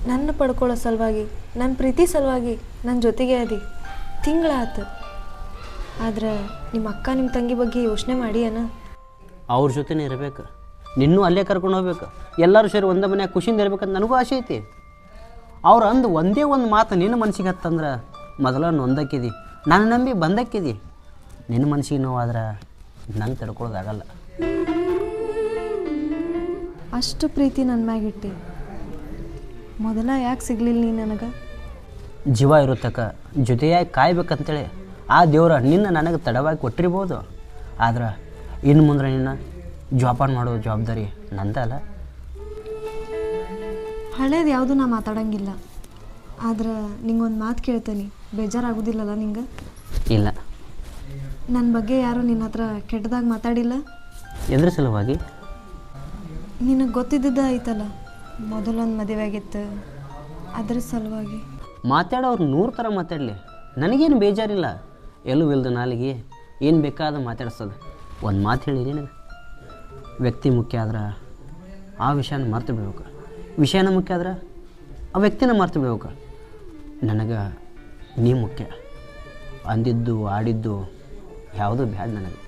ನನ್ನ ಪಡ್ಕೊಳ್ಳೋ ಸಲುವಾಗಿ ನನ್ನ ಪ್ರೀತಿ ಸಲುವಾಗಿ ನನ್ನ ಜೊತೆಗೆ ಅದಿ ತಿಂಗಳಾತು. ಆದ್ರೆ ನಿಮ್ಮ ಅಕ್ಕ ನಿಮ್ಮ ತಂಗಿ ಬಗ್ಗೆ ಯೋಚನೆ ಮಾಡಿ ಅನ್ನ ಅವ್ರ ಜೊತೆನೇ ಇರಬೇಕು, ನಿನ್ನೂ ಅಲ್ಲೇ ಕರ್ಕೊಂಡು ಹೋಗ್ಬೇಕು, ಎಲ್ಲರೂ ಸೇರಿ ಒಂದೇ ಮನ್ಯಾಗ ಖುಷಿಯಿಂದ ಇರ್ಬೇಕಂತ ನನಗೂ ಆಸೆ ಐತಿ. ಅವ್ರು ಅಂದು ಒಂದೇ ಒಂದು ಮಾತು ನಿನ್ನ ಮನಸ್ಸಿಗೆ ಹತ್ತಂದ್ರೆ ಮೊದಲ ನೊಂದಕ್ಕಿದಿ, ನಾನು ನಂಬಿ ಬಂದಕ್ಕಿದಿ. ನಿನ್ನ ಮನಸ್ಸಿಗೆ ನೋವಾದ್ರೆ ನಂಗೆ ತಡ್ಕೊಳ್ಳೋದಾಗಲ್ಲ. ಅಷ್ಟು ಪ್ರೀತಿ ನನ್ನ ಮ್ಯಾಗಿಟ್ಟಿ ಮೊದಲ ಯಾಕೆ ಸಿಗಲಿಲ್ಲ ನೀ ನನಗೆ? ಜೀವ ಇರುತ್ತಕ್ಕ ಜೊತೆಯಾಗಿ ಕಾಯ್ಬೇಕಂತೇಳಿ ಆ ದೇವ್ರ ನಿನ್ನ ನನಗೆ ತಡವಾಗಿ ಕೊಟ್ಟಿರ್ಬೋದು. ಆದ್ರೆ ಇನ್ನು ಮುಂದೆ ನಿನ್ನ ಜೋಪಾನ ಮಾಡೋ ಜವಾಬ್ದಾರಿ ನಂದಲ್ಲ. ಹಳೇದು ಯಾವುದು ನಾ ಮಾತಾಡಂಗಿಲ್ಲ. ಆದ್ರೆ ನಿಂಗೊಂದು ಮಾತು ಕೇಳ್ತೇನೆ, ಬೇಜಾರಾಗೋದಿಲ್ಲಲ್ಲ ನಿಂಗೆ? ಇಲ್ಲ. ನನ್ನ ಬಗ್ಗೆ ಯಾರು ನಿನ್ನ ಹತ್ರ ಕೆಟ್ಟದಾಗಿ ಮಾತಾಡಿಲ್ಲ? ಎದ್ರ ಸಲುವಾಗಿ? ನಿನಗೆ ಗೊತ್ತಿದ್ದ ಐತಲ್ಲ, ಮೊದಲೊಂದು ಮದುವೆ ಆಗಿತ್ತು, ಅದ್ರ ಸಲುವಾಗಿ. ಮಾತಾಡೋರು 100 ಥರ ಮಾತಾಡಲಿ, ನನಗೇನು ಬೇಜಾರಿಲ್ಲ. ಎಲ್ಲೂ ಇಲ್ದು ನಾಲಿಗೆ ಏನು ಬೇಕಾದ ಮಾತಾಡಿಸ್ತದೆ. ಒಂದು ಮಾತು ಹೇಳಿ ನಿನಗೆ, ವ್ಯಕ್ತಿ ಮುಖ್ಯ ಆದ್ರೆ ಆ ವಿಷಯನ ಮರ್ತು ಬಿಡ್ಬೇಕು, ವಿಷಯನ ಮುಖ್ಯ ಆದ್ರೆ ಆ ವ್ಯಕ್ತಿನ ಮರ್ತು ಬಿಡ್ಬೇಕು. ನನಗೆ ನೀ ಮುಖ್ಯ. ಅಂದಿದ್ದು ಆಡಿದ್ದು ಯಾವುದೂ ಬ್ಯಾಡ ನನಗೆ.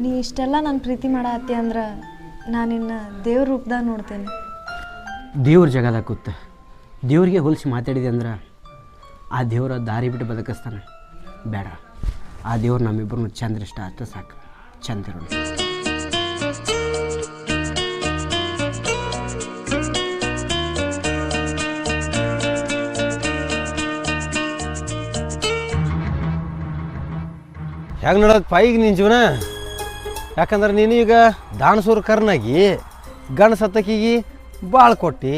ನೀ ಇಷ್ಟೆಲ್ಲ ನಾನು ಪ್ರೀತಿ ಮಾಡತ್ತಿ ಅಂದ್ರೆ ನಾನಿನ್ನ ದೇವ್ರ ರೂಪದಾಗ ನೋಡ್ತೇನೆ. ದೇವ್ರ ಜಗದಾಗ ಕೂತ ದೇವ್ರಿಗೆ ಹೋಲಿಸಿ ಮಾತಾಡಿದೆ ಅಂದ್ರೆ ಆ ದೇವ್ರ ದಾರಿ ಬಿಟ್ಟು ಬದುಕಿಸ್ತಾನೆ. ಬೇಡ, ಆ ದೇವ್ರು ನಮ್ಮಿಬ್ಬರನ್ನು ಚಂದ್ರ ಇಷ್ಟ ಅಷ್ಟು ಸಾಕು, ಚಂದಿರೋಣ. ಹೆಂಗೆ ನೋಡೋದಪ್ಪ ಈಗ ನಿನ್ನ ಜೀವನ? ಯಾಕಂದ್ರೆ ನೀನು ಈಗ ದಾನಸೂರು ಕರ್ನಾಗಿ ಗಂಡ ಸತ್ತಕಿಗೆ ಭಾಳ ಕೊಟ್ಟು,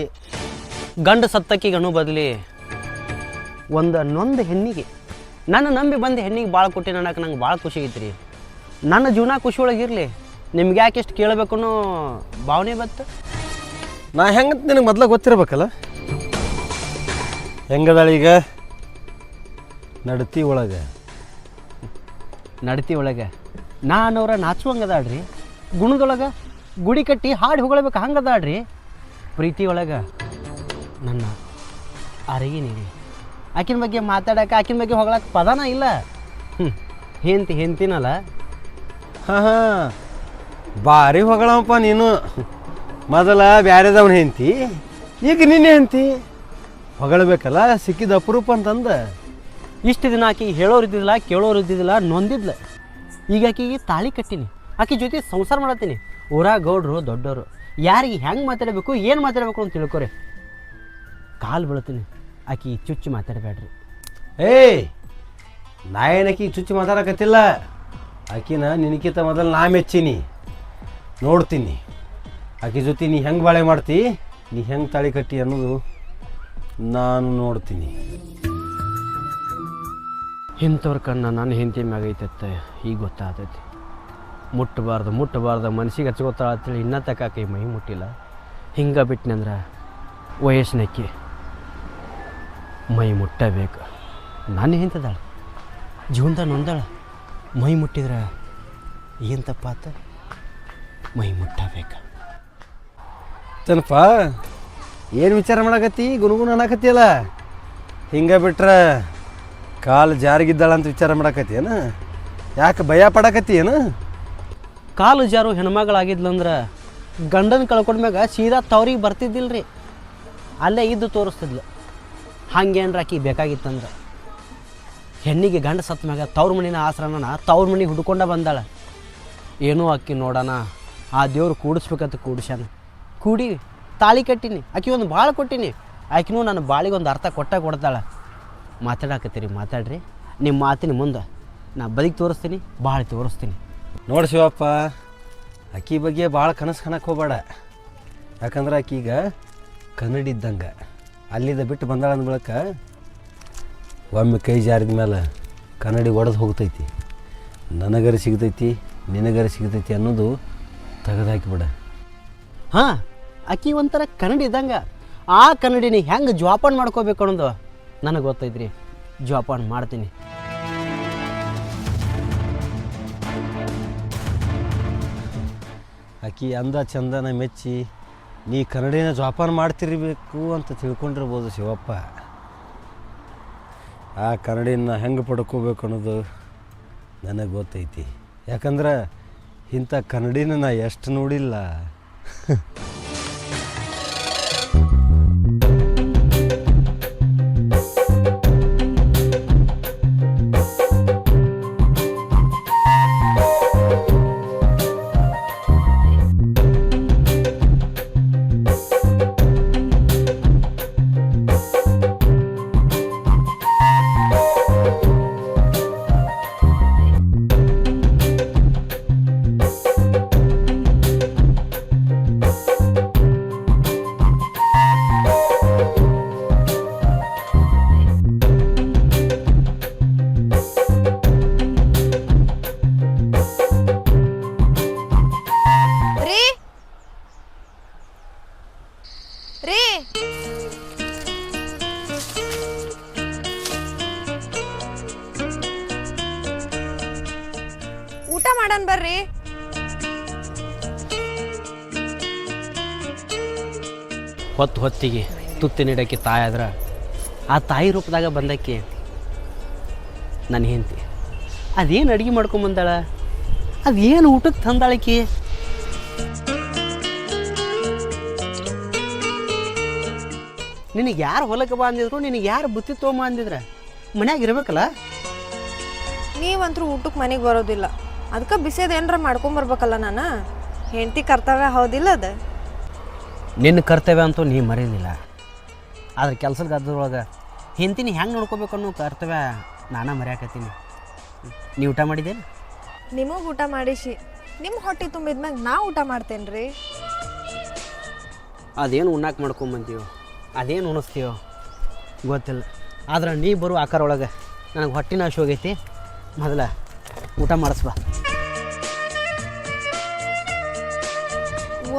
ಗಂಡ ಸತ್ತಕ್ಕಿಗೆ ಅಣು ಬದಲಿ ನೊಂದು ಹೆಣ್ಣಿಗೆ, ನನ್ನ ನಂಬಿ ಬಂದ ಹೆಣ್ಣಿಗೆ ಭಾಳ ಕೊಟ್ಟು ಅನ್ನೋಕೆ ನಂಗೆ ಭಾಳ ಖುಷಿ ಐತ್ರಿ. ನನ್ನ ಜೀವನ ಖುಷಿ ಒಳಗಿರಲಿ, ನಿಮ್ಗೆ ಯಾಕೆ ಎಷ್ಟು ಕೇಳಬೇಕು ಅನ್ನೋ ಭಾವನೆ ಬತ್ತು. ನಾ ಹೆಂಗಂತ ನಿನಗೆ ಮೊದಲ ಗೊತ್ತಿರ್ಬೇಕಲ್ಲ. ಹೆಂಗದಾಳ ಈಗ ನಡತಿ ಒಳಗೆ? ನಡತಿ ಒಳಗೆ ನಾನವ್ರ ನಾಚುವಂಗದಾಡ್ರಿ, ಗುಣದೊಳಗೆ ಗುಡಿ ಕಟ್ಟಿ ಹಾಡು ಹೊಗಳ್ಬೇಕು ಹಂಗದಾಡ್ರಿ. ಪ್ರೀತಿ ಒಳಗೆ ನನ್ನ ಅರಿಗಿ ನೀಡಿ, ಆಕಿನ ಬಗ್ಗೆ ಮಾತಾಡೋಕೆ ಆಕಿನ ಬಗ್ಗೆ ಹೊಗಳಕ್ಕೆ ಪದನ ಇಲ್ಲ. ಹೆಂತಿನಲ್ಲ. ಹಾಂ ಹಾಂ, ಭಾರಿ ಹೊಗಳಪ್ಪ ನೀನು. ಮೊದಲ ಬ್ಯಾರೆದವನು ಹೆಂತಿ, ಈಗ ನಿನ್ನೆ ಹೆಂತಿ ಹೊಗಳಬೇಕಲ್ಲ, ಸಿಕ್ಕಿದ ಅಪರೂಪ ಅಂತಂದು. ಇಷ್ಟು ದಿನ ಆಕಿ ಹೇಳೋರು ಇದ್ದಿದ್ದಿಲ್ಲ, ಕೇಳೋರು ಇದ್ದಿದ್ದಿಲ್ಲ, ನೊಂದಿದ್ಲ. ಈಗ ಆಕಿಗೆ ತಾಳಿ ಕಟ್ಟಿನಿ, ಆಕೆ ಜೊತೆ ಸಂಸಾರ ಮಾಡತ್ತೀನಿ. ಊರಾಗ ಗೌಡ್ರು ದೊಡ್ಡವರು ಯಾರಿಗೆ ಹೆಂಗೆ ಮಾತಾಡಬೇಕು ಏನು ಮಾತಾಡಬೇಕು ಅಂತ ತಿಳ್ಕೊರಿ. ಕಾಲು ಬೀಳ್ತೀನಿ, ಆಕಿ ಚುಚ್ಚು ಮಾತಾಡಬೇಡ್ರಿ. ಏಯ್, ನಾ ಏನಕಿ ಚುಚ್ಚು ಮಾತಾಡಕತ್ತಿಲ್ಲ. ಆಕಿನ ನಿನಕಿಂತ ಮೊದಲು ನಾ ಮೆಚ್ಚೀನಿ, ನೋಡ್ತೀನಿ. ಆಕೆ ಜೊತೆ ನೀ ಹೆಂಗೆ ಬಾಳೆ ಮಾಡ್ತಿ, ನೀ ಹೆಂಗೆ ತಾಳಿ ಕಟ್ಟಿ ಅನ್ನೋದು ನಾನು ನೋಡ್ತೀನಿ. ಇಂಥವ್ರ ಕಣ್ಣ ನನ್ನ ಹೆಂಡತಿ ಮ್ಯಾಗೈತತ್ತೆ ಈಗ ಗೊತ್ತಾಗ್ತೈತಿ. ಮುಟ್ಟಬಾರ್ದು ಮನಸ್ಸಿಗೆ ಹಚ್ಕೋತಾಳ ಅಂತೇಳಿ ಇನ್ನೂ ತಕಾಕಿ ಮೈ ಮುಟ್ಟಿಲ್ಲ. ಹಿಂಗೆ ಬಿಟ್ಟನಂದ್ರೆ ವಯಸ್ಸಿನಕ್ಕಿ ಮೈ ಮುಟ್ಟಬೇಕು. ನಾನು ಹೆಂತದಾಳ ಜೀವನದಾಗ ನೊಂದಾಳ, ಮೈ ಮುಟ್ಟಿದ್ರೆ ಏನು ತಪ್ಪಾತ? ಮೈ ಮುಟ್ಟಬೇಕು. ತನಪ ಏನು ವಿಚಾರ ಮಾಡಕತ್ತಿ? ಗುನುಗುನ ಅನ್ನಕತ್ತಿಯಲ್ಲ, ಹಿಂಗೆ ಬಿಟ್ರೆ ಕಾಲು ಜಾರಿಗಿದ್ದಾಳ ಅಂತ ವಿಚಾರ ಮಾಡಕತ್ತಿ ಏನು? ಯಾಕೆ ಭಯ ಪಡಕತ್ತಿ ಏನು? ಕಾಲು ಜಾರು ಹೆಣ್ಮಗಳಾಗಿದ್ಲಂದ್ರೆ ಗಂಡನ ಕಳ್ಕೊಂಡ್ಮ್ಯಾಗ ಸೀದಾ ತವ್ರಿಗೆ ಬರ್ತಿದ್ದಿಲ್ರಿ, ಅಲ್ಲೇ ಇದ್ದು ತೋರಿಸ್ತಿದ್ಲು. ಹಂಗೇನ್ರ ಆಕಿ ಬೇಕಾಗಿತ್ತಂದ್ರೆ ಹೆಣ್ಣಿಗೆ ಗಂಡ ಸತ್ತ ಮ್ಯಾಗ ತವ್ರ ಮನಿನ ಆಸರನ ತವ್ರ ಮನೆಗೆ ಹುಡ್ಕೊಂಡ ಬಂದಾಳ. ಏನೋ ಆಕಿ ನೋಡೋಣ, ಆ ದೇವ್ರು ಕೂಡಿಸ್ಬೇಕಂತ ಕೂಡಿಸ್ಯಾನ. ಕೂಡಿ ತಾಳಿ ಕಟ್ಟೀನಿ, ಆಕಿ ಒಂದು ಭಾಳ ಕೊಟ್ಟೀನಿ. ಆಕಿನೂ ನನ್ನ ಬಾಳಿಗೆ ಒಂದು ಅರ್ಥ ಕೊಡ್ತಾಳೆ. ಮಾತಾಡಕತ್ತೀರಿ, ಮಾತಾಡ್ರಿ. ನಿಮ್ಮ ಮಾತಿನ ಮುಂದೆ ನಾ ಬದುಕಿ ತೋರಿಸ್ತೀನಿ, ಭಾಳ ತೋರಿಸ್ತೀನಿ. ನೋಡಿ ಶಿವಪ್ಪ, ಆಕಿ ಬಗ್ಗೆ ಭಾಳ ಕನಸು ಕಾಣಕ್ಕೆ ಹೋಗಬೇಡ. ಯಾಕಂದ್ರೆ ಆಕೀಗ ಕನ್ನಡಿದ್ದಂಗೆ ಅಲ್ಲಿದ್ದ ಬಿಟ್ಟು ಬಂದಾಳ ಅಂದ ಬಳಿಕ ಒಮ್ಮೆ ಕೈ ಜಾರಿದ ಮೇಲೆ ಕನ್ನಡಿ ಒಡೆದು ಹೋಗ್ತೈತಿ. ನನಗರ ಸಿಗ್ತೈತಿ, ನಿನಗರ ಸಿಗ್ತೈತಿ ಅನ್ನೋದು ತೆಗೆದಾಕಿಬಿಡ. ಹಾಂ, ಆಕಿ ಒಂಥರ ಕನ್ನಡಿ ಇದ್ದಂಗೆ. ಆ ಕನ್ನಡಿನ ಹೆಂಗೆ ಜೋಪಾನ ಮಾಡ್ಕೋಬೇಕು ಅನ್ನೋದು ನನಗೆ ಗೊತ್ತೈತ್ರಿ. ಜೋಪಾನ ಮಾಡ್ತೀನಿ. ಆಕಿ ಅಂದ ಚಂದನ ಮೆಚ್ಚಿ ನೀ ಕನ್ನಡಿನ ಜೋಪಾನ ಮಾಡ್ತಿರ್ಬೇಕು ಅಂತ ತಿಳ್ಕೊಂಡಿರ್ಬೋದು ಶಿವಪ್ಪ. ಆ ಕನ್ನಡಿನ ಹೆಂಗೆ ಪಡ್ಕೋಬೇಕು ಅನ್ನೋದು ನನಗೆ ಗೊತ್ತೈತಿ. ಯಾಕಂದ್ರೆ ಇಂಥ ಕನ್ನಡಿನ ನಾ ಎಷ್ಟು ನೋಡಿಲ್ಲ. ರೀ ಊಟ ಮಾಡನ್ ಬರ್ರಿ. ಹೊತ್ತಿಗೆ ತುತ್ತಿ ನೀಡೋಕ್ಕೆ ತಾಯಿ ಆದ್ರೆ ಆ ತಾಯಿ ರೂಪದಾಗ ಬಂದಕ್ಕೆ ನನ್ನ ಹೆಂಡತಿ ಅದೇನು ಅಡುಗೆ ಮಾಡ್ಕೊಂಬಂದಾಳ, ಅದೇನು ಊಟಕ್ಕೆ ತಂದಾಳಕಿ. ನಿನಗೆ ಯಾರು ಹೊಲಕ್ಕೆ ಬಾ ಅಂದಿದ್ರು, ನಿನಗೆ ಯಾರು ಬುತ್ತಿ ತೊಗೊಂಬ ಅಂದಿದ್ರೆ ಮನ್ಯಾಗ ಇರ್ಬೇಕಲ್ಲ. ನೀವಂತರೂ ಊಟಕ್ಕೆ ಮನೆಗೆ ಬರೋದಿಲ್ಲ, ಅದಕ್ಕೆ ಬಿಸಿದು ಏನಾರ ಮಾಡ್ಕೊಂಬರ್ಬೇಕಲ್ಲ. ನಾನು ಹೆಂಡತಿ ಕರ್ತವ್ಯ ಹೌದಿಲ್ಲ ಅದು. ನಿನ್ನ ಕರ್ತವ್ಯ ಅಂತೂ ನೀ ಮರೀಲಿಲ್ಲ, ಆದ್ರೆ ಕೆಲಸದ ಗದ್ದರೊಳಗೆ ಹೆಂಡತಿನಿ ಹೆಂಗೆ ನೋಡ್ಕೋಬೇಕು ಅನ್ನೋ ಕರ್ತವ್ಯ ನಾನೇ ಮರ್ಯಾಕತ್ತೀನಿ. ನೀ ಊಟ ಮಾಡಿದ್ದೇನೆ? ನಿಮಗೆ ಊಟ ಮಾಡಿಸಿ ನಿಮ್ಮ ಹೊಟ್ಟೆ ತುಂಬಿದ್ಮ್ಯಾಗ ನಾ ಊಟ ಮಾಡ್ತೇನೆ ರೀ. ಅದೇನು ಉಣ್ಣಾಕೆ ಮಾಡ್ಕೊಂಬಂತೀವೋ, ಅದೇನು ಉಣಿಸ್ತೀವೋ ಗೊತ್ತಿಲ್ಲ, ಆದ್ರೆ ನೀ ಬರೋ ಆಕಾರ ಒಳಗೆ ನನಗೆ ಹೊಟ್ಟಿನ ಹಸು ಹೋಗೈತಿ. ಮೊದಲ ಊಟ ಮಾಡಿಸ್ಬಾ.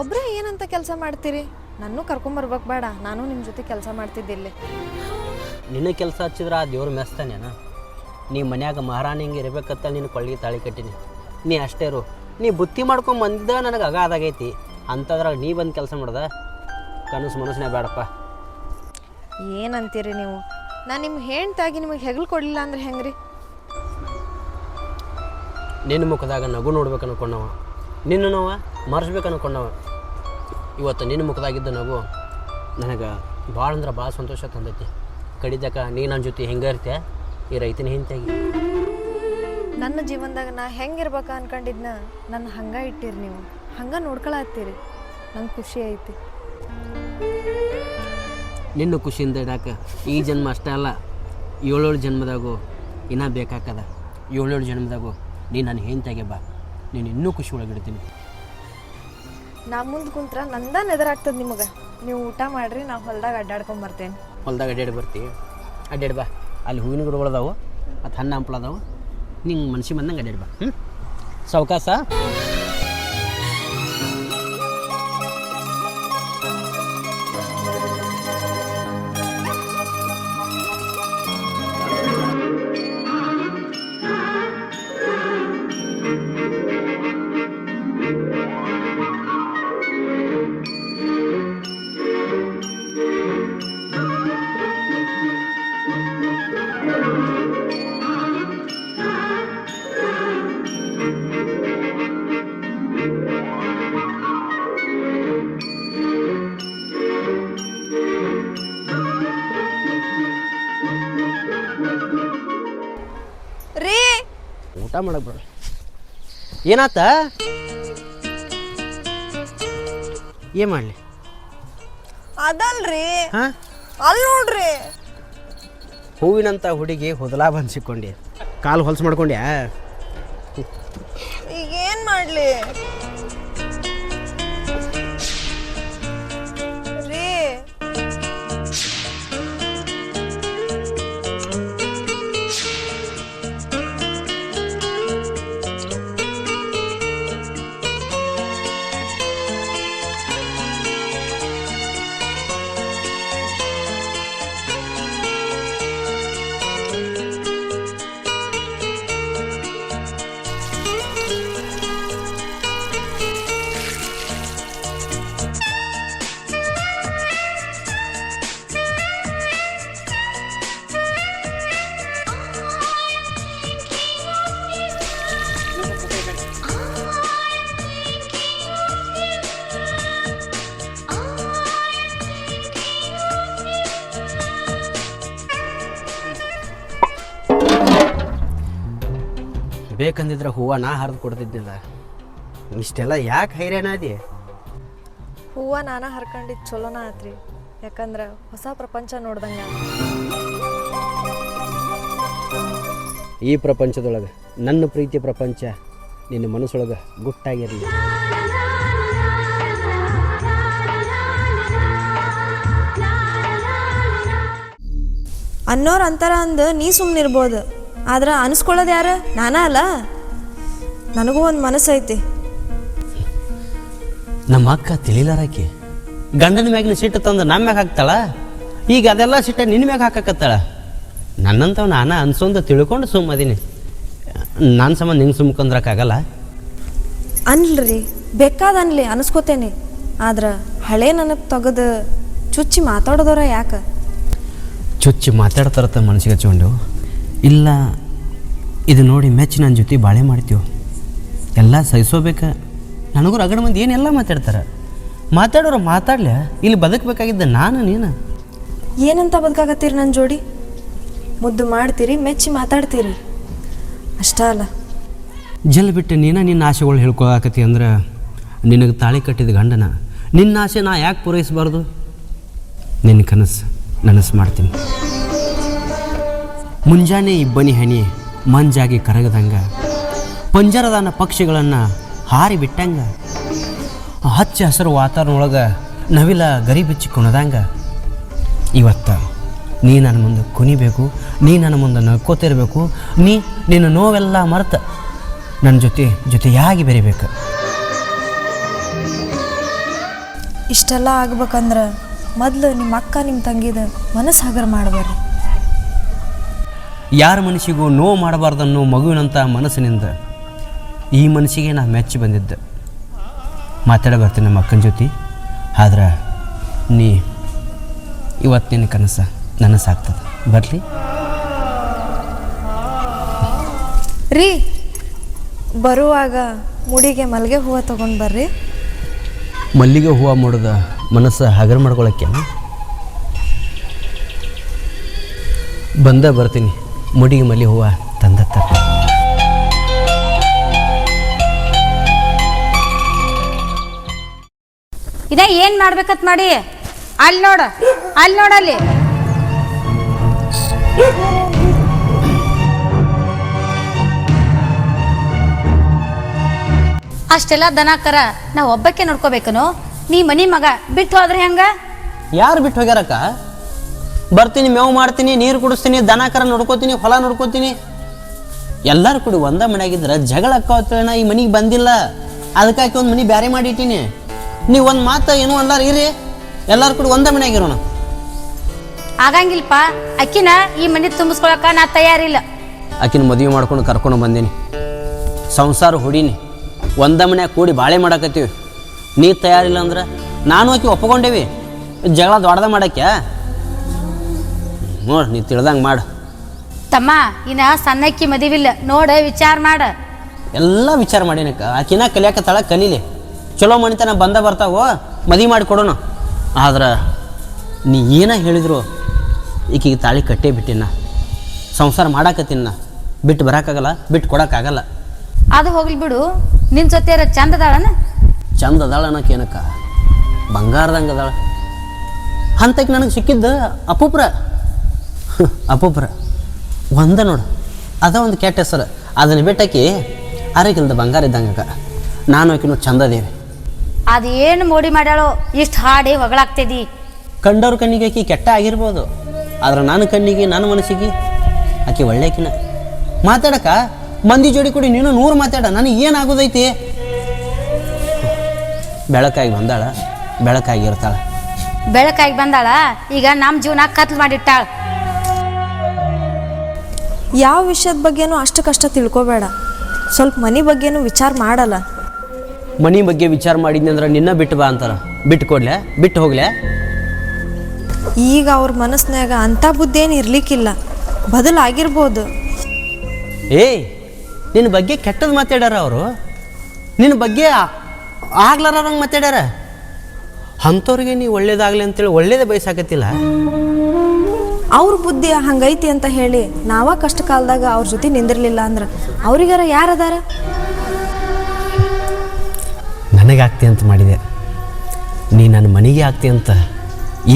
ಒಬ್ಬರೇ ಏನಂತ ಕೆಲಸ ಮಾಡ್ತೀರಿ? ನನ್ನೂ ಕರ್ಕೊಂಬರ್ಬೇಕು ಬೇಡ? ನಾನು ನಿಮ್ಮ ಜೊತೆ ಕೆಲಸ ಮಾಡ್ತಿದ್ದಿಲ್ಲ. ನಿನ್ನ ಕೆಲಸ ಹಚ್ಚಿದ್ರೆ ಆ ದೇವ್ರು ಮೆಸ್ತಾನೇನ? ನೀ ಮನ್ಯಾಗ ಮಹಾರಾಣಿಂಗೆ ಇರ್ಬೇಕಂತ ನಿನ್ನ ಕೊಳ್ಳಿಗೆ ತಾಳಿ ಕಟ್ಟೀನಿ. ನೀ ಅಷ್ಟೇ ಇರು. ನೀ ಬುತ್ತಿ ಮಾಡ್ಕೊಂಡು ಬಂದಿದ್ದ ನನಗೆ ಅದಾಗೈತಿ, ಅಂಥದ್ರಾಗ ನೀ ಬಂದು ಕೆಲಸ ಮಾಡ್ದೆ ಕನಸು ಮನಸ್ಸನ್ನೇ ಬೇಡಪ್ಪ. ಏನಂತೀರಿ ನೀವು? ನಾನು ನಿಮ್ಮ ಹೆಂಡ್ತಾಗಿ ನಿಮಗೆ ಹೆಗಲು ಕೊಡಲಿಲ್ಲ ಅಂದ್ರೆ ಹೆಂಗೆ ರೀ? ನಿನ್ನ ಮುಖದಾಗ ನಗು ನೋಡ್ಬೇಕು ಅನ್ಕೊಂಡವ, ನಿನ್ನ ನೋವ ಮರೆಸ್ಬೇಕು ಅನ್ಕೊಂಡವ. ಇವತ್ತು ನಿನ್ನ ಮುಖದಾಗಿದ್ದ ನಗು ನನಗೆ ಭಾಳ ಅಂದ್ರೆ ಭಾಳ ಸಂತೋಷ ತಂದೈತಿ. ಕಡಿದಕ್ಕ ನೀ ನನ್ನ ಜೊತೆ ಹೆಂಗೆ ಇರ್ತೀಯ ಈ ರೈತನ ಹಿಂತಾಗಿ. ನನ್ನ ಜೀವನದಾಗ ನಾ ಹೆಂಗಿರ್ಬೇಕ ಅನ್ಕೊಂಡಿದ್ನ ನನ್ನ ಹಂಗೆ ಇಟ್ಟಿರಿ, ನೀವು ಹಂಗೆ ನೋಡ್ಕೊಳತ್ತೀರಿ. ನಂಗೆ ಖುಷಿ ಐತಿ. ನಿನ್ನ ಖುಷಿಯಿಂದ ಇಡಕ್ಕೆ ಈ ಜನ್ಮ ಅಷ್ಟೇ ಅಲ್ಲ, 7 ಜನ್ಮದಾಗೂ ಇನ್ನೂ ಬೇಕಾಕದ. 7 ಜನ್ಮದಾಗೂ ನೀನು ನನ್ನ ಹೆಂತಾಗೆ ಬಾ, ನೀನು ಇನ್ನೂ ಖುಷಿ ಒಳಗಿಡ್ತೀನಿ. ನಾ ಮುಂದೆ ಕುಂತ್ರ ನಂದಾನ ಎದುರಾಗ್ತದೆ ನಿಮಗೆ. ನೀವು ಊಟ ಮಾಡಿರಿ, ನಾ ಹೊಲ್ದಾಗ ಅಡ್ಡಾಡ್ಕೊಂಬರ್ತೇನೆ. ಹೊಲ್ದಾಗ ಅಡ್ಡಾಡಿ ಬರ್ತೀವಿ, ಅಡ್ಡಾಡಿ ಬಾ. ಅಲ್ಲಿ ಹೂವಿನ ಗಿಡಗಳದಾವು, ಮತ್ತು ಹಣ್ಣು ಹಂಪಳದಾವು, ನಿಂಗೆ ಮನ್ಸಿಗೆ ಬಂದಂಗೆ ಅಡ್ಡಾಡಿ ಬಾ. ಸಾವಕಾಸ. ರೀ ಊಟ ಮಾಡಕ್ಕೆ ಬರ. ಏನಾತ? ಏನು ಮಾಡಲಿ? ಅದಲ್ರಿ, ಹಾಂ, ಅಲ್ಲಿ ನೋಡ್ರಿ. ಹೂವಿನಂಥ ಹುಡುಗಿ ಹೊದಲಾ ಬಂದು ಸಿಕ್ಕೊಂಡೆ, ಕಾಲು ಹೊಲಸು ಮಾಡ್ಕೊಂಡ್ಯಾ? ಈಗ ಏನು ಮಾಡಲಿ ರೀ? ಬೇಕಂದಿದ್ರೆ ಹೂವು ನಾ ಹರಿದು ಕೊಡ್ತಿದ್ದಿಲ್ಲ. ಇಷ್ಟೆಲ್ಲ ಯಾಕೆ ಹೈರಾಣ ಅದಿ? ಹೂವು ನಾನ ಹರ್ಕೊಂಡಿದ್ದು ಚಲೋನ ಆತ್ರಿ, ಯಾಕಂದ್ರೆ ಹೊಸ ಪ್ರಪಂಚ ನೋಡ್ದಂಗೆ. ಈ ಪ್ರಪಂಚದೊಳಗೆ ನನ್ನ ಪ್ರೀತಿ ಪ್ರಪಂಚ ನಿನ್ನ ಮನಸ್ಸೊಳಗೆ ಗುಟ್ಟಾಗಿರಲಿ. ಅನ್ನೋರು ಅಂತಾರ ಅಂದು ನೀ ಸುಮ್ಮನಿರ್ಬೋದು, ಆದ್ರೆ ಅನಿಸ್ಕೊಳ್ಳೋದು ಯಾರು? ನಾನಾ ಅಲ್ಲ. ನನಗೂ ಒಂದು ಮನಸ್ಸೈತಿ. ನಮ್ಮ ಅಕ್ಕ ತಿಳಿಲಾರಕ್ಕೆ ಗಂಡನ ಮ್ಯಾಗಿನ ಸಿಟ್ಟು ತಂದು ನಮ್ಮ ಮ್ಯಾಗ ಹಾಕ್ತಾಳ. ಈಗ ಅದೆಲ್ಲ ಸಿಟ್ಟ ನಿನ್ನ ಮ್ಯಾಗ ಹಾಕಕತ್ತಾಳ. ನನ್ನಂತವ್ ನಾನು ಅನ್ಸೊಂದು ತಿಳ್ಕೊಂಡು ಸುಮ್ಮದೀನಿ. ನನ್ನ ಸಂಬಂಧ ನಿಂಗೆ ಸುಮ್ಕೊಂಡ್ರಕ್ಕಾಗಲ್ಲ. ಅನ್ಲ್ರಿ, ಬೇಕಾದ ಅನ್ಲಿ, ಅನಿಸ್ಕೋತೇನೆ. ಆದ್ರೆ ಹಳೆ ನನಗೆ ತೆಗೆದು ಚುಚ್ಚಿ ಮಾತಾಡೋದವ್ರ ಯಾಕೆ? ಚುಚ್ಚಿ ಮಾತಾಡ್ತಾರತ್ತ ಮನಸ್ಸಿಗೆ ಹಚ್ಕೊಂಡು, ಇಲ್ಲ ಇದು ನೋಡಿ ಮೆಚ್ಚಿ ನನ್ನ ಜೊತೆ ಬಾಳೆ ಮಾಡ್ತೀವಿ, ಎಲ್ಲ ಸಹಿಸೋಬೇಕ. ನನಗೂ ರಗಡ ಮಂದಿ ಏನೆಲ್ಲ ಮಾತಾಡ್ತಾರೆ. ಮಾತಾಡೋರು ಮಾತಾಡ್ಲಿ, ಇಲ್ಲಿ ಬದುಕಬೇಕಾಗಿದ್ದ ನಾನು ನೀನು. ಏನಂತ ಬದುಕಾಗತ್ತೀರಿ ನನ್ನ ಜೋಡಿ? ಮುದ್ದು ಮಾಡ್ತೀರಿ, ಮೆಚ್ಚಿ ಮಾತಾಡ್ತೀರಿ, ಅಷ್ಟ ಅಲ್ಲ. ಜಲ್ ಬಿಟ್ಟು ನಿನ್ನ ಆಸೆಗಳು ಹೇಳ್ಕೊಳಕತ್ತಿ ಅಂದ್ರೆ ನಿನಗೆ ತಾಳಿ ಕಟ್ಟಿದ ಗಂಡನ ನಿನ್ನ ಆಸೆ ನಾ ಯಾಕೆ ಪೂರೈಸಬಾರ್ದು? ನಿನ್ನ ಕನಸು ನನಸು ಮಾಡ್ತೀನಿ. ಮುಂಜಾನೆ ಇಬ್ಬನಿ ಹನಿ ಮಂಜಾಗಿ ಕರಗದಂಗ, ಪಂಜರದಾನ ಪಕ್ಷಿಗಳನ್ನು ಹಾರಿ ಬಿಟ್ಟಂಗ, ಹಚ್ಚ ಹಸಿರು ವಾತಾವರಣದೊಳಗೆ ನವಿಲ ಗರಿ ಬಿಚ್ಚಿ ಕುಣದಂಗ, ಇವತ್ತು ನೀ ನನ್ನ ಮುಂದೆ ಕುಣಿಬೇಕು, ನೀ ನನ್ನ ಮುಂದೆ ನಕ್ಕೋತಿರ್ಬೇಕು, ನಿನ್ನ ನೋವೆಲ್ಲ ಮರೆತ ನನ್ನ ಜೊತೆಯಾಗಿ ಬೆರಿಬೇಕು. ಇಷ್ಟೆಲ್ಲ ಆಗ್ಬೇಕಂದ್ರೆ ಮೊದಲು ನಿಮ್ಮ ಅಕ್ಕ ನಿಮ್ಮ ತಂಗಿದ ಮನಸ್ಸು ಹಗರ ಮಾಡಬೇಡ್ರಿ. ಯಾರ ಮನಸ್ಸಿಗೂ ನೋವು ಮಾಡಬಾರ್ದನ್ನೋ ಮಗುವಿನಂಥ ಮನಸ್ಸಿನಿಂದ ಈ ಮನಸ್ಸಿಗೆ ನಾ ಮೆಚ್ಚಿ ಬಂದಿದ್ದೆ. ಮಾತಾಡ ಬರ್ತೀನಿ ನಮ್ಮ ಅಕ್ಕನ ಜೊತೆ. ಆದ್ರೆ ನೀ ಇವತ್ತು ನಿನ್ನ ಕನಸು ನನಸಾಗ್ತದೆ. ಬರಲಿ ರೀ, ಬರುವಾಗ ಮುಡಿಗೆ ಮಲ್ಲಿಗೆ ಹೂವು ತೊಗೊಂಡು ಬರ್ರಿ. ಮಲ್ಲಿಗೆ ಹೂವು ಮಾಡೋದ ಮನಸ್ಸು ಹಗರ ಮಾಡ್ಕೊಳಕ್ಕೆ ಬರ್ತೀನಿ. ಮುಡಿಗೆ ಮಲ್ಲಿ ಹೂವು ತಂದತ್ತ. ಇದೇ ಏನು ಮಾಡ್ಬೇಕತ್ ಮಾಡಿ? ಅಲ್ಲಿ ನೋಡಲ್ಲಿ ಅಷ್ಟೆಲ್ಲ ದನಕರ ನಾವು ಒಬ್ಬಕ್ಕೆ ನೋಡ್ಕೋಬೇಕನು? ನೀ ಮನಿ ಮಗ ಬಿಟ್ಟು ಹೋದ್ರೆ ಹೆಂಗ? ಯಾರು ಬಿಟ್ಟು ಹೋಗ್ಯಾರಕ್ಕ? ಬರ್ತೀನಿ, ಮೇವು ಮಾಡ್ತೀನಿ, ನೀರು ಕುಡಿಸ್ತೀನಿ, ದನ ಕರ ನೋಡ್ಕೋತೀನಿ, ಹೊಲ ನೋಡ್ಕೋತೀನಿ. ಎಲ್ಲರೂ ಕೂಡಿ ಒಂದ ಮನೆಯಾಗಿದ್ರೆ ಜಗಳ ಅಕ್ಕವತ್ತೇಳ ಈ ಮನೆಗೆ ಬಂದಿಲ್ಲ. ಅದಕ್ಕಾಕಿ ಒಂದು ಮನೆ ಬ್ಯಾರೆ ಮಾಡಿಟ್ಟೀನಿ. ನೀವು ಒಂದು ಮಾತು ಏನೋ ಅಲ್ಲಾರ ಇರಿ, ಎಲ್ಲರೂ ಕೂಡಿ ಒಂದ ಮನೆಯಾಗಿರೋಣ. ಆಗಂಗಿಲ್ಪ. ಅಕ್ಕಿನ ಈ ಮನೆ ತುಂಬಿಸ್ಕೊಳಕ ನಾ ತಯಾರಿಲ್ಲ. ಆಕಿನ ಮದುವೆ ಮಾಡ್ಕೊಂಡು ಕರ್ಕೊಂಡು ಬಂದೀನಿ, ಸಂಸಾರ ಹೊಡೀನಿ, ಒಂದ ಮನ್ಯಾಗ ಕೂಡಿ ಬಾಳೆ ಮಾಡಕತ್ತೀವಿ. ನೀ ತಯಾರಿಲ್ಲ ಅಂದ್ರೆ ನಾನು ಆಕಿ ಒಪ್ಕೊಂಡೇವಿ. ಜಗಳ ದೊಡ್ಡದ ಮಾಡಕ್ಕೆ ನೋಡಿ, ನೀ ತಿಳ್ದಂಗೆ ಮಾಡು. ತಮ್ಮ, ಇನ್ನ ಸಣ್ಣಕ್ಕಿ ಮದುವಿಲ್ಲ, ನೋಡ ವಿಚಾರ ಮಾಡ. ಎಲ್ಲ ವಿಚಾರ ಮಾಡೀನಕ್ಕ. ಆಕಿನ ಕಲಿಯಾಕತ್ತಾಳ, ಕಲೀಲಿ. ಚಲೋ ಮಣಿತನ ಬರ್ತಾವೋ, ಮದುವೆ ಮಾಡಿ ಕೊಡೋಣ. ಆದ್ರೆ ನೀ ಏನ ಹೇಳಿದ್ರು ಈಕಿಗೆ ತಾಳಿ ಕಟ್ಟೇ ಬಿಟ್ಟಿನ, ಸಂಸಾರ ಮಾಡಾಕತ್ತೀನ. ಬಿಟ್ಟು ಬರೋಕ್ಕಾಗಲ್ಲ, ಬಿಟ್ಟು ಕೊಡೋಕ್ಕಾಗಲ್ಲ. ಅದು ಹೋಗ್ಲಿ ಬಿಡು. ನಿನ್ನ ಜೊತೆ ಚಂದ ಅದಾಳನ? ಚಂದ ಅದಾಳ ಅನ್ನಕ್ಕೆ ಏನಕ್ಕ, ಬಂಗಾರದಂಗೆ ಅದಾಳ. ಅಂತಕ್ಕೆ ನನಗೆ ಸಿಕ್ಕಿದ್ದು ಅಪೂಪ್ರ ಒಂದ ನೋಡು. ಅದ ಒಂದು ಕೆಟ್ಟ ಹೆಸರು. ಅದನ್ನು ಬಿಟ್ಟಾಕಿ ಅರಗಿಲ್ದ ಬಂಗಾರ ಇದ್ದಂಗ. ನಾನು ಆಕಿನೂ ಚಂದದೇವಿ. ಅದೇನು ಮೋಡಿ ಮಾಡ್ಯಾಳೋ ಇಷ್ಟು ಹಾಡಿ ಹೊಗಳಾಗ್ತಿದಿ. ಕಂಡವ್ರ ಕಣ್ಣಿಗೆ ಆಕಿ ಕೆಟ್ಟ ಆಗಿರ್ಬೋದು, ಆದ್ರೆ ನನ್ನ ಕಣ್ಣಿಗೆ, ನನ್ನ ಮನಸ್ಸಿಗೆ ಆಕಿ ಒಳ್ಳೆಕಿನ. ಮಾತಾಡಕ್ಕ ಮಂದಿ ಜೋಡಿ ಕೂಡಿ ನೀನು 100 ಮಾತಾಡ, ನನಗೆ ಏನಾಗೋದೈತಿ? ಬೆಳಕಾಗಿ ಬಂದಾಳ, ಬೆಳಕಾಗಿರ್ತಾಳ. ಬೆಳಕಾಗಿ ಬಂದಾಳ, ಈಗ ನಮ್ಮ ಜೀವನ ಕತ್ಲು ಮಾಡಿಟ್ಟಾಳ. ಯಾವ ವಿಷಯದ ಬಗ್ಗೆನೂ ಅಷ್ಟಕ್ಕಷ್ಟ ತಿಳ್ಕೊಬೇಡ. ಸ್ವಲ್ಪ ಮನೆ ಬಗ್ಗೆನೂ ವಿಚಾರ ಮಾಡಲ್ಲ. ಮನೆ ಬಗ್ಗೆ ವಿಚಾರ ಮಾಡಿದ್ನಿ ಅಂದ್ರೆ ನಿನ್ನ ಬಿಟ್ಟು ಬಾ ಅಂತಾರ. ಬಿಟ್ಟು ಕೊಡ್ಲೆ, ಬಿಟ್ಟು ಹೋಗ್ಲೆ? ಈಗ ಅವ್ರ ಮನಸ್ಸಿನಾಗ ಅಂಥ ಬುದ್ಧಿ ಏನು ಇರ್ಲಿಕ್ಕಿಲ್ಲ, ಬದಲಾಗಿರ್ಬೋದು. ಏಯ್, ನಿನ್ನ ಬಗ್ಗೆ ಕೆಟ್ಟದ್ದು ಮಾತಾಡ್ಯಾರ ಅವರು. ನಿನ್ನ ಬಗ್ಗೆ ಆಗ್ಲಾರಂಗೆ ಮಾತಾಡ್ಯಾರ. ಅಂಥವ್ರಿಗೆ ನೀವು ಒಳ್ಳೇದಾಗಲಿ ಅಂತೇಳಿ ಒಳ್ಳೇದೇ ಬಯಸಾಕತ್ತಿಲ್ಲ. ಅವ್ರ ಬುದ್ಧಿ ಹಂಗೈತಿ ಅಂತ ಹೇಳಿ ನಾವ ಕಷ್ಟ ಕಾಲದಾಗ ಅವ್ರ ಜೊತೆ ನಿಂದಿರ್ಲಿಲ್ಲ ಅಂದ್ರೆ ಅವ್ರಿಗಾರ ಯಾರದಾರ? ನನಗಾಗ್ತಿ ಅಂತ ಮಾಡಿದೆ, ನೀ ನನ್ನ ಮನೆಗೆ ಆಗ್ತಿ ಅಂತ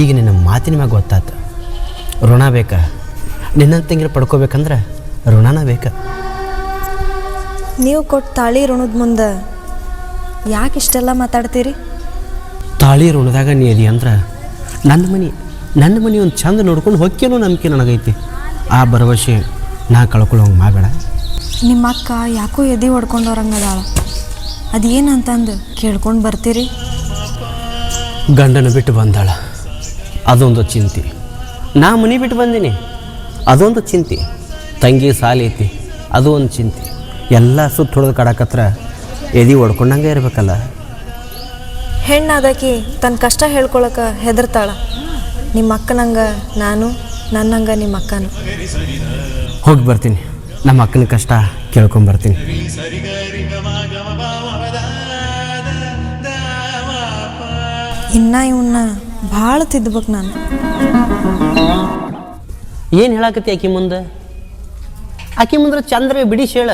ಈಗ ನಿನ್ನ ಮಾತಿನ ಮ್ಯಾಗ ಗೊತ್ತಾಯ್ತು. ಋಣ ಬೇಕಾ? ನಿನ್ನ ತಂಗಿರ ಪಡ್ಕೋಬೇಕಂದ್ರೆ ಋಣನ ಬೇಕಾ? ನೀವು ಕೊಟ್ಟು ತಾಳಿ ಋಣದ ಮುಂದೆ ಯಾಕೆ ಇಷ್ಟೆಲ್ಲ ಮಾತಾಡ್ತೀರಿ? ತಾಳಿ ಋಣದಾಗ ನೀ ಅದಿ ಅಂದ್ರೆ ನನ್ನ ಮನೆ ಒಂದು ಚಂದ ನೋಡ್ಕೊಂಡು ಹೊಕ್ಕೇನೋ ನಂಬಿಕೆ ನನಗೈತಿ. ಆ ಭರವಸೆ ನಾ ಕಳ್ಕೊಳ್ಳೋಂಗೆ ಮಾಡಬೇಡ. ನಿಮ್ಮ ಅಕ್ಕ ಯಾಕೋ ಎದೆ ಹೊಡ್ಕೊಂಡವ್ರಂಗದಾಳ, ಅದೇನಂತಂದು ಕೇಳ್ಕೊಂಡು ಬರ್ತೀರಿ? ಗಂಡನ ಬಿಟ್ಟು ಬಂದಾಳ, ಅದೊಂದು ಚಿಂತೆ. ನಾ ಮನೆ ಬಿಟ್ಟು ಬಂದೀನಿ, ಅದೊಂದು ಚಿಂತೆ. ತಂಗಿ ಸಾಲಿ ಐತಿ, ಅದು ಒಂದು ಚಿಂತೆ. ಎಲ್ಲ ಸುತ್ತ ಹೊಡೆದು ಕಡಕತ್ರ ಎದೆ ಹೊಡ್ಕೊಂಡಂಗೆ ಇರಬೇಕಲ್ಲ. ಹೆಣ್ಣಾದಕಿ ತನ್ನ ಕಷ್ಟ ಹೇಳ್ಕೊಳಕ್ಕೆ ಹೆದರ್ತಾಳ. ನಿಮ್ಮ ಅಕ್ಕನಂಗ ನಾನು, ನನ್ನಂಗ ನಿಮ್ಮ ಅಕ್ಕನು. ಹೋಗಿ ಬರ್ತೀನಿ, ನಮ್ಮ ಅಕ್ಕನ ಕಷ್ಟ ಕೇಳ್ಕೊಂಬರ್ತೀನಿ. ಇನ್ನ ಇವನ್ನ ಭಾಳ ತಿದ್ದಬೇಕು ನಾನು. ಏನು ಹೇಳಾಕತ್ತಿ ಆಕಿ ಮುಂದೆ? ಆಕಿ ಮುಂದ್ರೆ ಚಂದ್ರ ಬಿಡಿಸಿ ಹೇಳ,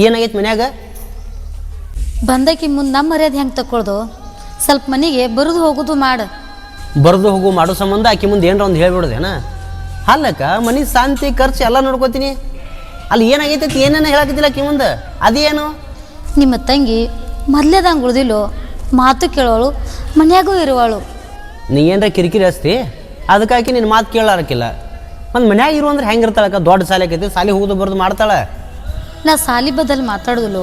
ಏನಾಗೈತೆ ಮನ್ಯಾಗ? ಬಂದಕಿ ಮುಂದೆ ನಮ್ಮ ಮರ್ಯಾದೆ ಹೆಂಗೆ ತಗೊಳ್ದು? ಸ್ವಲ್ಪ ಮನೆಗೆ ಬರೋದು ಹೋಗೋದು ಮಾಡು. ಬರೆದು ಹೋಗು ಮಾಡೋ ಸಂಬಂಧ ಆಕಿ ಮುಂದೆ ಏನರ ಒಂದು ಹೇಳ್ಬಿಡೋದೇನ? ಅಲ್ಲಕ್ಕ ಮನೆ ಶಾಂತಿ ಖರ್ಚು ಎಲ್ಲ ನೋಡ್ಕೋತೀನಿ. ಅಲ್ಲಿ ಏನಾಗೈತೆ ಏನೇನು ಹೇಳಾಕತ್ತಿಲ್ಲ ಆಕಿ ಮುಂದೆ, ಅದೇನು? ನಿಮ್ಮ ತಂಗಿ ಮೊದಲೇದಂಗೆ ಉಳ್ದಿಲ್ಲೋ, ಮಾತು ಕೇಳೋಳು, ಮನ್ಯಾಗೂ ಇರುವಳು. ನೀ ಏನರ ಕಿರಿಕಿರಿ ಹಚ್ತಿ, ಅದಕ್ಕಾಗಿ ನಿನ್ನ ಮಾತು ಕೇಳಾರಕ್ಕಿಲ್ಲ. ಒಂದು ಮನ್ಯಾಗ ಇರು ಅಂದ್ರೆ ಹೆಂಗಿರ್ತಾಳಕ್ಕ? ದೊಡ್ಡ ಶಾಲೆ ಆಕೈತಿ, ಶಾಲೆ ಹೋಗೋದು ಬರೋದು ಮಾಡ್ತಾಳೆ. ನಾ ಸಾಲಿ ಬದಲು ಮಾತಾಡೋದಿಲ್ಲ,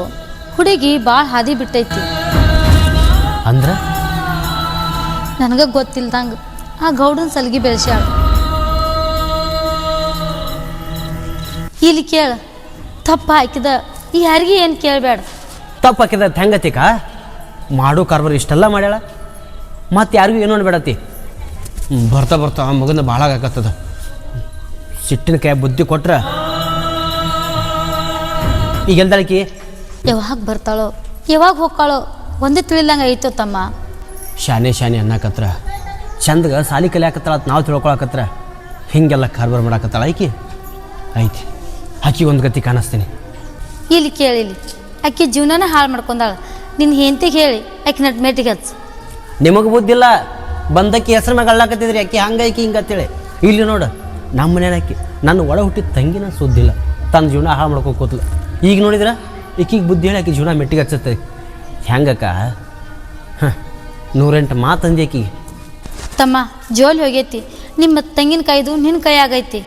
ಹುಡುಗಿ ಭಾಳ ಹಾದಿ ಬಿಟ್ಟೈತಿ. ಅಂದ್ರೆ ನನಗೆ ಗೊತ್ತಿಲ್ದಂಗೆ ಆ ಗೌಡನ ಸಲ್ಗಿ ಬೆಳೆಸ್ಯಾಳ. ಇಲ್ಲಿ ಕೇಳ, ತಪ್ಪ ಹಾಕಿದ ಯಾರಿಗೆ ಏನು ಕೇಳಬೇಡ. ತಪ್ಪು ಹಾಕಿದ ಹೆಂಗತಿಕ? ಮಾಡೋ ಕಾರ್ಬಾರ ಇಷ್ಟೆಲ್ಲ ಮಾಡ್ಯಾಳ, ಮತ್ತು ಯಾರಿಗೂ ಏನೋ ಅನ್ಬೇಡತಿ. ಬರ್ತಾ ಬರ್ತಾ ಆ ಮಗನ ಭಾಳ ಆಗಾಕತ್ತದ. ಸಿಟ್ಟಿನ ಕೈ ಬುದ್ಧಿ ಕೊಟ್ರೆ ಈಗ ಎಲ್ದಾಳಕಿ ಯಾವಾಗ ಬರ್ತಾಳೋ ಯಾವಾಗ ಹೋಗ್ತಾಳೋ ಒಂದೇ ತಿಳಿದಂಗೆ ಐತೋ ತಮ್ಮ. ಶಾನೆ ಅನ್ನಕತ್ರ ಚಂದಗ ಸಾಲಿ ಕಲಿಯಾಕತ್ತಾಳ ನಾವು ತಿಳ್ಕೊಳಕತ್ರ ಹಿಂಗೆಲ್ಲ ಕಾರ್ಬಾರ ಮಾಡಾಕತ್ತಾಳ ಆಕಿ. ಐತಿ ಆಕಿ ಒಂದು ಗತಿ ಕಾಣಿಸ್ತೀನಿ. ಇಲ್ಲಿ ಕೇಳಿಲಿ, ಆಕೆ ಜೀವನನ ಹಾಳು ಮಾಡ್ಕೊಂಡಾಳ. ನಿನ್ನ ಹೆಂಡತಿಗೆ ಹೇಳಿ ಆಕೆ ನಟ್ಮೇಟಿಗೆ ಹಚ್ಚ. ನಿಮಗೆ ಬುದ್ಧಿಲ್ಲ, ಬಂದಕ್ಕಿ ಹೆಸ್ರು ಮ್ಯಾಗ ಅಳ್ಳಾಕತ್ತಿದ್ರಿ ಆಕಿ ಹಂಗೈಕಿ ಹಿಂಗತ್ತೇಳಿ. ಇಲ್ಲಿ ನೋಡು, ನಮ್ಮ ಮನೇನ ಆಕಿ ನನ್ನ ಒಳ ಹುಟ್ಟಿದ ತಂಗಿನ ಸುದ್ದಿಲ್ಲ, ತನ್ನ ಜೀವನ ಹಾಳು ಮಾಡ್ಕೋಕೋತ್ಲ. ಈಗ ನೋಡಿದ್ರೆ ಈಕಿಗೆ ಬುದ್ಧಿ ಹೇಳಿ ಆಕಿ ಜೀವನ ಮೆಟ್ಟಿಗೆ ಹಚ್ಚತ್ತೆ. ಹೆಂಗಕ್ಕ? 108 ಮಾತಂದಿ ಆಕಿಗೆ. ತಮ್ಮ ಜೋಲಿ ಹೋಗೈತಿ, ನಿಮ್ಮ ತಂಗಿನ ಕೈದು ನಿನ್ನ ಕೈ ಆಗೈತಿ.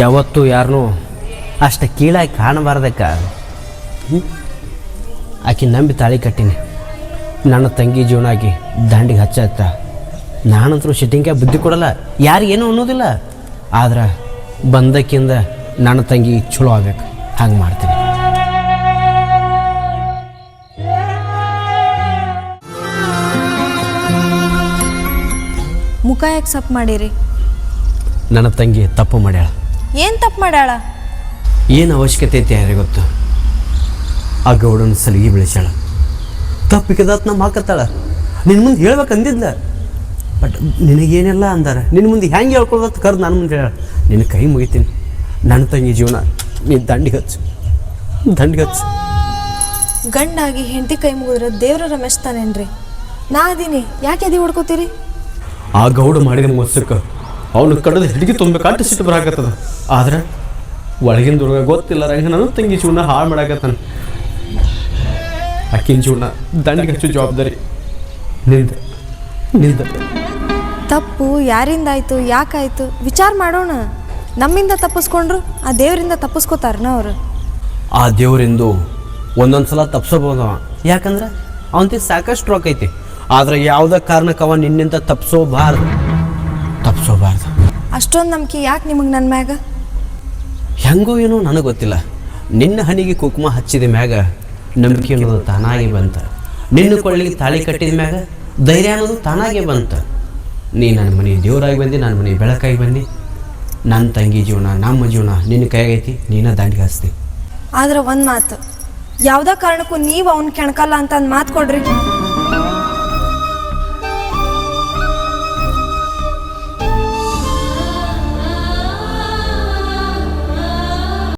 ಯಾವತ್ತೂ ಯಾರನ್ನೂ ಅಷ್ಟು ಕೀಳಾಗಿ ಕಾಣಬಾರ್ದಕ್ಕ. ಆಕೆ ನಂಬಿ ತಾಳಿ ಕಟ್ಟೀನಿ, ನನ್ನ ತಂಗಿ ಜೀವನ ಆಗಿ ದಾಂಡಿಗೆ ಹಚ್ಚತ್ತ. ನಾನಂತರೂ ಶಿಟ್ಟಿಂಗೆ ಬುದ್ಧಿ ಕೊಡಲ್ಲ, ಯಾರಿಗೇನು ಅನ್ನೋದಿಲ್ಲ. ಆದ್ರೆ ಬಂದಕ್ಕಿಂದ ನನ್ನ ತಂಗಿ ಚಲೋ ಆಗ್ಬೇಕು, ಹಂಗೆ ಮಾಡ್ತೀನಿ. ಮುಖ ಯಾಕೆ ಸಪ್ ಮಾಡಿರಿ? ನನ್ನ ತಂಗಿ ತಪ್ಪು ಮಾಡ್ಯಾಳ. ಏನು ತಪ್ಪು ಮಾಡ್ಯಾಳ? ಏನು ಅವಶ್ಯಕತೆ ಐತೆ ಯಾರಿಗೆ ಗೊತ್ತು? ಆ ಗೌಡನ ಸಲಿಗೆ ಬೆಳೆಸ್ಯಾಳ. ತಪ್ಪಿಕದಾತ್ ನಮ್ಮ ಹಾಕತ್ತಾಳ. ನಿನ್ನ ಮುಂದೆ ಹೇಳ್ಬೇಕು ಅಂದಿದ್ಲ, ಬಟ್ ನಿನಗೇನೆಲ್ಲ ಅಂದಾರ. ನಿನ್ನ ಮುಂದೆ ಹೆಂಗೆ ಹೇಳ್ಕೊಳ್ದತ್ತು ಕರ್ದು ನನ್ನ ಮುಂದೆ ಹೇಳ. ನಿನ್ನ ಕೈ ಮುಗಿತೀನಿ, ನನ್ನ ತಂಗಿ ಜೀವನ ನೀನು ದಂಡಿಗೆ ಹಚ್ಚು. ಗಂಡಾಗಿ ಹೆಂಡತಿ ಕೈ ಮುಗಿದ್ರೆ ದೇವ್ರ ರಮೇಶ್ತಾನೇನ್ರಿ? ನಾ ಅದೀನಿ, ಯಾಕೆ ಎದೆ ಹೊಡ್ಕೋತೀರಿ? ಆ ಗೌಡ ಮಾಡಿದ ಮೊಸಕ್ಕೆ ಅವನು ಕಡದ ಹಿಡಿಗೆ ತುಂಬಬೇಕಾಟ ಸಿಟ್ಟು ಬರಾಕತ್ತದ. ಆದ್ರೆ ಒಳಗಿನ ದುರ್ಗ ಗೊತ್ತಿಲ್ಲ ರಂಗ ನನ್ನ ತಂಗಿ ಜೀವನ ಹಾಳು ಮಾಡಾಕತ್ತಾನ. ಆಕಿನ ಜೀವನ ದಂಡಿಗೆ ಹಚ್ಚು ಜವಾಬ್ದಾರಿ ನಿಂದ. ತಪ್ಪು ಯಾರಿಂದಾಯ್ತು, ಯಾಕಾಯ್ತು ವಿಚಾರ ಮಾಡೋಣ. ನಮ್ಮಿಂದ ತಪ್ಪಿಸ್ಕೊಂಡ್ರು ಆ ದೇವರಿಂದ ತಪ್ಪಿಸ್ಕೋತಾರನ ಅವರು. ಆ ದೇವರಿಂದು ಒಂದೊಂದು ಸಲ ತಪ್ಸೋಬೋದವ, ಯಾಕಂದ್ರೆ ಅವನಿಗೆ ಸಾಕಷ್ಟು ರೊಕ್ಕ ಐತಿ. ಆದ್ರೆ ಯಾವುದೇ ಕಾರಣಕ್ಕವ ನಿನ್ನಿಂದ ತಪ್ಸೋಬಾರ್ದು. ಅಷ್ಟೊಂದು ನಂಬಿಕೆ ಯಾಕೆ ನಿಮಗೆ ನನ್ನ ಮ್ಯಾಗ? ಹೆಂಗೋ ಏನೋ ನನಗೆ ಗೊತ್ತಿಲ್ಲ. ನಿನ್ನ ಹನಿಗೆ ಕುಂಕುಮ ಹಚ್ಚಿದ ಮ್ಯಾಗ ನಂಬಿಕೆ ಅನ್ನೋದು ತಾನಾಗಿ ಬಂತ. ನಿನ್ನ ಕೊಳ್ಳಿಗೆ ತಾಳಿ ಕಟ್ಟಿದ ಮ್ಯಾಗ ಧೈರ್ಯ ಅನ್ನೋದು ತಾನಾಗೆ ಬಂತ. ನೀ ನನ್ನ ಮನೆ ದೇವರಾಗಿ ಬಂದು, ನನ್ನ ಮನೆ ಬೆಳಕಾಗಿ ಬಂದು. ನನ್ನ ತಂಗಿ ಜೀವನ, ನಮ್ಮ ಜೀವನ ನಿನ್ನ ಕೈಯಾಗೈತಿ, ನೀನ ದಾಂಡಿಗೆ ಹಚ್ತಿ. ಆದ್ರೆ ಒಂದು ಮಾತು, ಯಾವುದೇ ಕಾರಣಕ್ಕೂ ನೀವು ಅವ್ನ ಕೆಣಕಲ್ಲ ಅಂತ ಅಂದ್ ಮಾತು ಕೊಡ್ರಿ.